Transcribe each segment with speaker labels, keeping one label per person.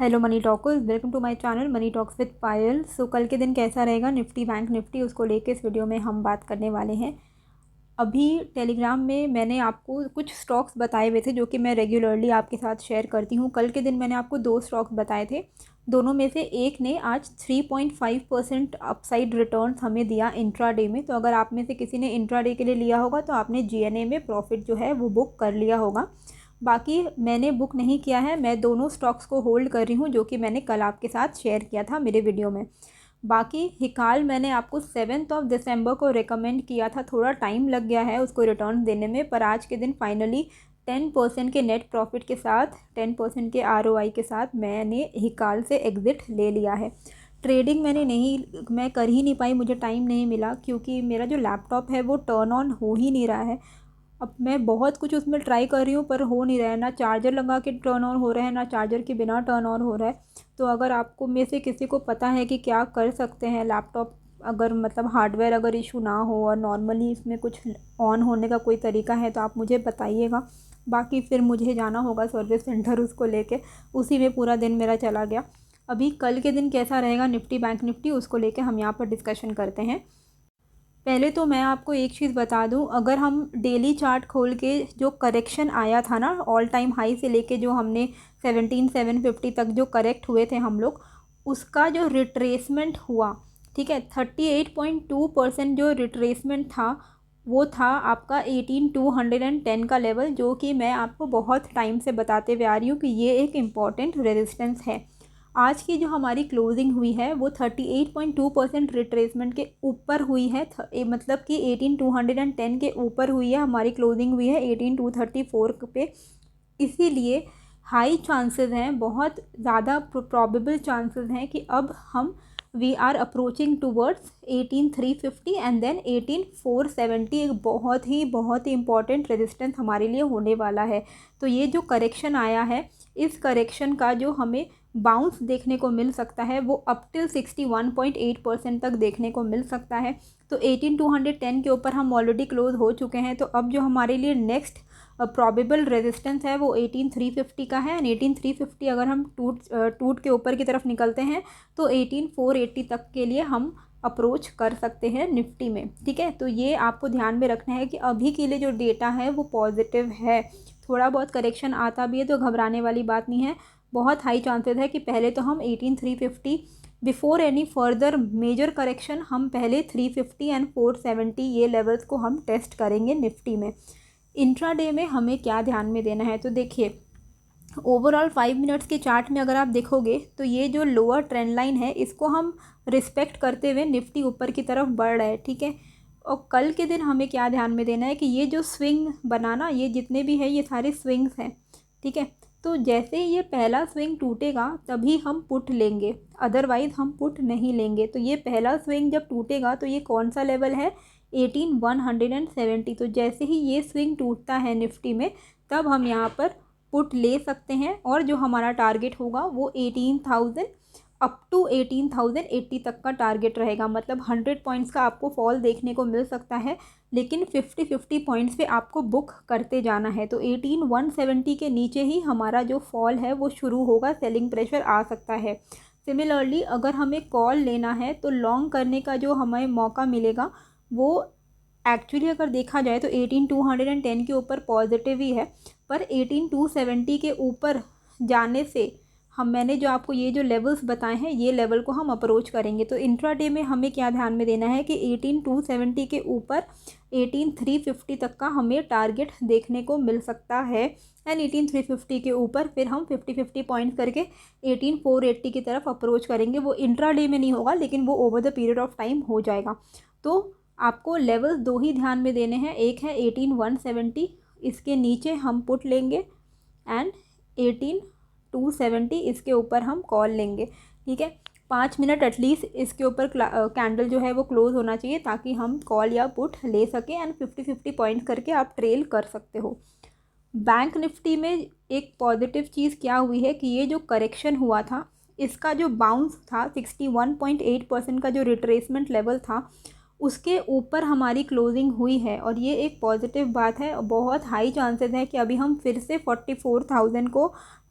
Speaker 1: Hello money talkers, welcome to my channel Money Talks with Payal. So कल के दिन कैसा रहेगा निफ्टी बैंक निफ्टी, उसको लेके इस वीडियो में हम बात करने वाले हैं। अभी टेलीग्राम में मैंने आपको कुछ स्टॉक्स बताए हुए थे जो कि मैं रेगुलरली आपके साथ शेयर करती हूँ। कल के दिन मैंने आपको 2 स्टॉक्स बताए थे, दोनों में से एक ने आज 3.5% अपसाइड रिटर्न्स हमें दिया इंट्राडे में। तो अगर आप में से किसी ने इंट्राडे के लिए लिया होगा तो आपने जीएनए में प्रॉफिट जो है वो बुक कर लिया होगा। बाकी मैंने बुक नहीं किया है, मैं दोनों स्टॉक्स को होल्ड कर रही हूँ जो कि मैंने कल आपके साथ शेयर किया था मेरे वीडियो में। बाकी हिकाल मैंने आपको 7 दिसंबर को रिकमेंड किया था, थोड़ा टाइम लग गया है उसको रिटर्न देने में, पर आज के दिन फाइनली 10% के नेट प्रॉफिट के साथ 10% के आरओआई के साथ मैंने हिकाल से एग्ज़िट ले लिया है। ट्रेडिंग मैं कर ही नहीं पाई, मुझे टाइम नहीं मिला क्योंकि मेरा जो लैपटॉप है वो टर्न ऑन हो ही नहीं रहा है। अब मैं बहुत कुछ उसमें ट्राई कर रही हूँ पर हो नहीं रहा है, ना चार्जर लगा के टर्न ऑन हो रहा है ना चार्जर के बिना टर्न ऑन हो रहा है। तो अगर आपको में से किसी को पता है कि क्या कर सकते हैं लैपटॉप, अगर मतलब हार्डवेयर अगर इशू ना हो और नॉर्मली इसमें कुछ ऑन होने का कोई तरीका है तो आप मुझे बताइएगा। बाकी फिर मुझे जाना होगा सर्विस सेंटर उसको लेके, उसी में पूरा दिन मेरा चला गया। अभी कल के दिन कैसा रहेगा निफ्टी बैंक निफ्टी, उसको लेके हम यहाँ पर डिस्कशन करते हैं। पहले तो मैं आपको एक चीज़ बता दूं, अगर हम डेली चार्ट खोल के जो करेक्शन आया था ना ऑल टाइम हाई से लेके जो हमने 17,750 तक जो करेक्ट हुए थे हम लोग, उसका जो रिट्रेसमेंट हुआ, ठीक है, 38.2% जो रिट्रेसमेंट था वो था आपका 18,210 का लेवल, जो कि मैं आपको बहुत टाइम से बताते हुए आ रही हूँ कि ये एक इम्पॉर्टेंट रेजिस्टेंस है। आज की जो हमारी क्लोजिंग हुई है वो 38.2% रिट्रेसमेंट के ऊपर हुई है, मतलब कि 18,210 के ऊपर हुई है, हमारी क्लोजिंग हुई है 18,234 पे। इसीलिए हाई चांसेस हैं, बहुत ज़्यादा प्रोबेबल चांसेस हैं कि अब हम we are approaching towards 18,350 and then 18,470, एक बहुत ही इंपॉर्टेंट रेजिस्टेंस हमारे लिए होने वाला है। तो ये जो करेक्शन आया है, इस करेक्शन का जो हमें बाउंस देखने को मिल सकता है वो अप टिल 61.8% तक देखने को मिल सकता है। तो 18,210 के ऊपर हम ऑलरेडी क्लोज हो चुके हैं, तो अब जो हमारे लिए नेक्स्ट प्रॉबेबल रेजिस्टेंस है वो 18,350 का है। एंड 18,350 अगर हम टूट के ऊपर की तरफ निकलते हैं तो 18,480 तक के लिए हम अप्रोच कर सकते हैं निफ्टी में, ठीक है। तो ये आपको ध्यान में रखना है कि अभी के लिए जो डेटा है वो पॉजिटिव है। थोड़ा बहुत करेक्शन आता भी है तो घबराने वाली बात नहीं है, बहुत हाई चांसेस है कि पहले तो हम 18,350 before any further major correction हम पहले 350 एंड 470 ये लेवल्स को हम टेस्ट करेंगे निफ्टी में। इंट्राडे में हमें क्या ध्यान में देना है, तो देखिए ओवरऑल 5 मिनट्स के चार्ट में अगर आप देखोगे तो ये जो लोअर ट्रेंड लाइन है इसको हम रिस्पेक्ट करते हुए निफ्टी ऊपर की तरफ बढ़ रहा है, ठीक है। और कल के दिन हमें क्या ध्यान में देना है कि ये जो स्विंग बनाना, ये जितने भी हैं ये सारे स्विंग्स हैं, ठीक है। तो जैसे ही ये पहला स्विंग टूटेगा तभी हम पुट लेंगे, अदरवाइज़ हम पुट नहीं लेंगे। तो ये पहला स्विंग जब टूटेगा तो ये कौन सा लेवल है, 18,170। तो जैसे ही ये स्विंग टूटता है निफ्टी में तब हम यहाँ पर पुट ले सकते हैं, और जो हमारा टारगेट होगा वो 18,000 अप टू 18,080 तक का टारगेट रहेगा। मतलब 100 पॉइंट्स का आपको फॉल देखने को मिल सकता है, लेकिन 50-50 पॉइंट्स पे आपको बुक करते जाना है। तो 18,170 के नीचे ही हमारा जो फॉल है वो शुरू होगा, सेलिंग प्रेशर आ सकता है। सिमिलरली अगर हमें कॉल लेना है तो लॉन्ग करने का जो हमें मौका मिलेगा वो एक्चुअली अगर देखा जाए तो 18,210 के ऊपर पॉजिटिव ही है, पर 18,270 के ऊपर जाने से मैंने जो आपको ये जो लेवल्स बताए हैं ये लेवल को हम अप्रोच करेंगे। तो इंट्राडे में हमें क्या ध्यान में देना है कि 18,270 के ऊपर 18,350 तक का हमें टारगेट देखने को मिल सकता है। एंड 18,350 के ऊपर फिर हम 50-50 पॉइंट्स करके 18,480 की तरफ अप्रोच करेंगे। वो इंट्राडे में नहीं होगा लेकिन वो over the period of time हो जाएगा। तो आपको लेवल्स दो ही ध्यान में देने हैं, एक है 18,170, इसके नीचे हम पुट लेंगे, एंड 18,270 इसके ऊपर हम कॉल लेंगे, ठीक है। 5 मिनट एटलीस्ट इसके ऊपर कैंडल जो है वो क्लोज होना चाहिए ताकि हम कॉल या पुट ले सकें, एंड 50-50 पॉइंट्स करके आप ट्रेल कर सकते हो। बैंक निफ्टी में एक पॉजिटिव चीज़ क्या हुई है कि ये जो करेक्शन हुआ था इसका जो बाउंस था 61.8% का जो रिट्रेसमेंट लेवल था उसके ऊपर हमारी क्लोजिंग हुई है, और ये एक पॉजिटिव बात है। बहुत हाई चांसेस है कि अभी हम फिर से 44,000 को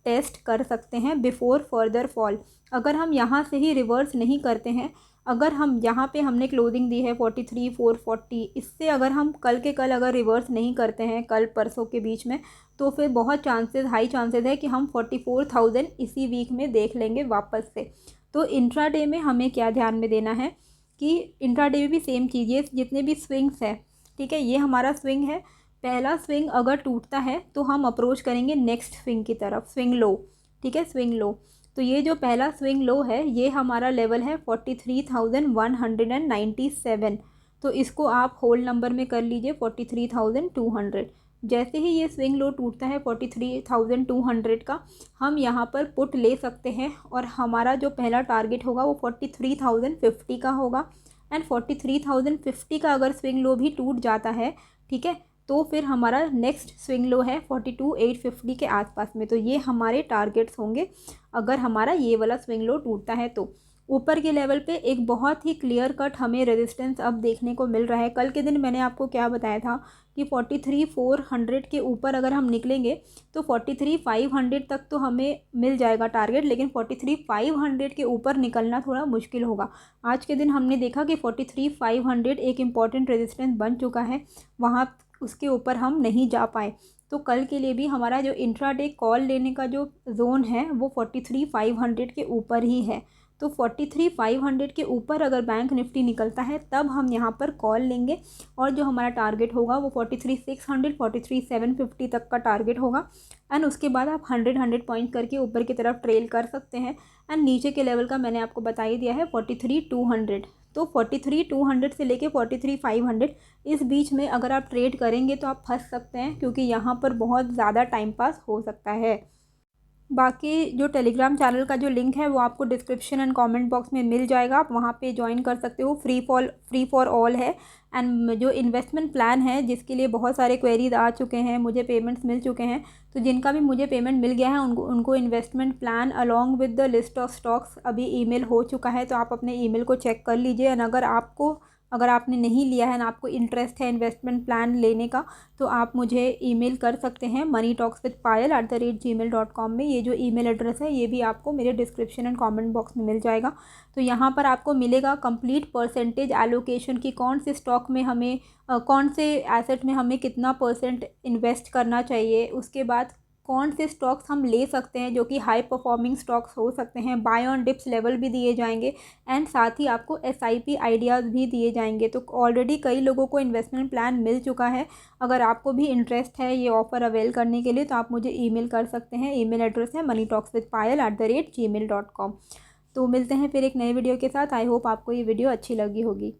Speaker 1: टेस्ट कर सकते हैं बिफोर फर्दर फॉल। अगर हम यहाँ से ही रिवर्स नहीं करते हैं, अगर हम यहाँ पे हमने क्लोजिंग दी है 43,440, इससे अगर हम कल के कल अगर रिवर्स नहीं करते हैं कल परसों के बीच में, तो फिर बहुत हाई चांसेस है कि हम 44,000 इसी वीक में देख लेंगे वापस से। तो इंट्राडे में हमें क्या ध्यान में देना है कि इंट्राडे में भी सेम चीज़, ये जितने भी स्विंग्स है, ठीक है, ये हमारा स्विंग है। पहला स्विंग अगर टूटता है तो हम अप्रोच करेंगे नेक्स्ट स्विंग की तरफ, स्विंग लो, ठीक है, स्विंग लो। तो ये जो पहला स्विंग लो है ये हमारा लेवल है 43,197। तो इसको आप होल नंबर में कर लीजिए 43,200। जैसे ही ये स्विंग लो टूटता है 43,200 का, हम यहाँ पर पुट ले सकते हैं और हमारा जो पहला टारगेट होगा वो 43,050 का होगा। एंड 43,050 का अगर स्विंग लो भी टूट जाता है, ठीक है, तो फिर हमारा नेक्स्ट स्विंग लो है 42,850 के आसपास में। तो ये हमारे टारगेट्स होंगे अगर हमारा ये वाला स्विंग लो टूटता है। तो ऊपर के लेवल पे एक बहुत ही क्लियर कट हमें रेजिस्टेंस अब देखने को मिल रहा है। कल के दिन मैंने आपको क्या बताया था कि 43,400 के ऊपर अगर हम निकलेंगे तो 43,500 तक तो हमें मिल जाएगा टारगेट, लेकिन 43,500 के ऊपर निकलना थोड़ा मुश्किल होगा। आज के दिन हमने देखा कि 43,500 एक इम्पॉर्टेंट रेजिस्टेंस बन चुका है, वहाँ उसके ऊपर हम नहीं जा पाए। तो कल के लिए भी हमारा जो इंट्राडे कॉल लेने का जो जोन है वो 43,500 के ऊपर ही है। तो 43,500 के ऊपर अगर बैंक निफ्टी निकलता है तब हम यहाँ पर कॉल लेंगे, और जो हमारा टारगेट होगा वो 43,600 43,750 तक का टारगेट होगा। एंड उसके बाद आप 100 पॉइंट करके ऊपर की तरफ ट्रेल कर सकते हैं। एंड नीचे के लेवल का मैंने आपको बता ही दिया है 43,200। तो 43,200 से लेके 43,500 इस बीच में अगर आप ट्रेड करेंगे तो आप फंस सकते हैं, क्योंकि यहाँ पर बहुत ज़्यादा टाइम पास हो सकता है। बाकी जो टेलीग्राम चैनल का जो लिंक है वो आपको डिस्क्रिप्शन एंड कमेंट बॉक्स में मिल जाएगा, आप वहाँ पे ज्वाइन कर सकते हो। फ्री फॉर ऑल है। एंड जो इन्वेस्टमेंट प्लान है जिसके लिए बहुत सारे क्वेरीज आ चुके हैं, मुझे पेमेंट्स मिल चुके हैं, तो जिनका भी मुझे पेमेंट मिल गया है उनको investment plan along with the list of stocks अभी ईमेल हो चुका है। तो आप अपने ईमेल को चेक कर लीजिए। एंड अगर आपने नहीं लिया है ना, आपको इंटरेस्ट है इन्वेस्टमेंट प्लान लेने का, तो आप मुझे ईमेल कर सकते हैं moneytalkswithpayal@gmail.com में। ये जो ईमेल एड्रेस है ये भी आपको मेरे डिस्क्रिप्शन एंड कमेंट बॉक्स में मिल जाएगा। तो यहाँ पर आपको मिलेगा कंप्लीट परसेंटेज एलोकेशन की कौन से स्टॉक में हमें कौन से एसेट में हमें कितना % इन्वेस्ट करना चाहिए, उसके बाद कौन से स्टॉक्स हम ले सकते हैं जो कि हाई परफॉर्मिंग स्टॉक्स हो सकते हैं, बाय ऑन डिप्स लेवल भी दिए जाएंगे, एंड साथ ही आपको SIP आइडियाज़ भी दिए जाएंगे। तो ऑलरेडी कई लोगों को इन्वेस्टमेंट प्लान मिल चुका है। अगर आपको भी इंटरेस्ट है ये ऑफ़र अवेल करने के लिए तो आप मुझे ईमेल कर सकते हैं। ईमेल एड्रेस है moneytalkswithpayal@gmail.com। तो मिलते हैं फिर एक नए वीडियो के साथ। आई होप आपको ये वीडियो अच्छी लगी होगी।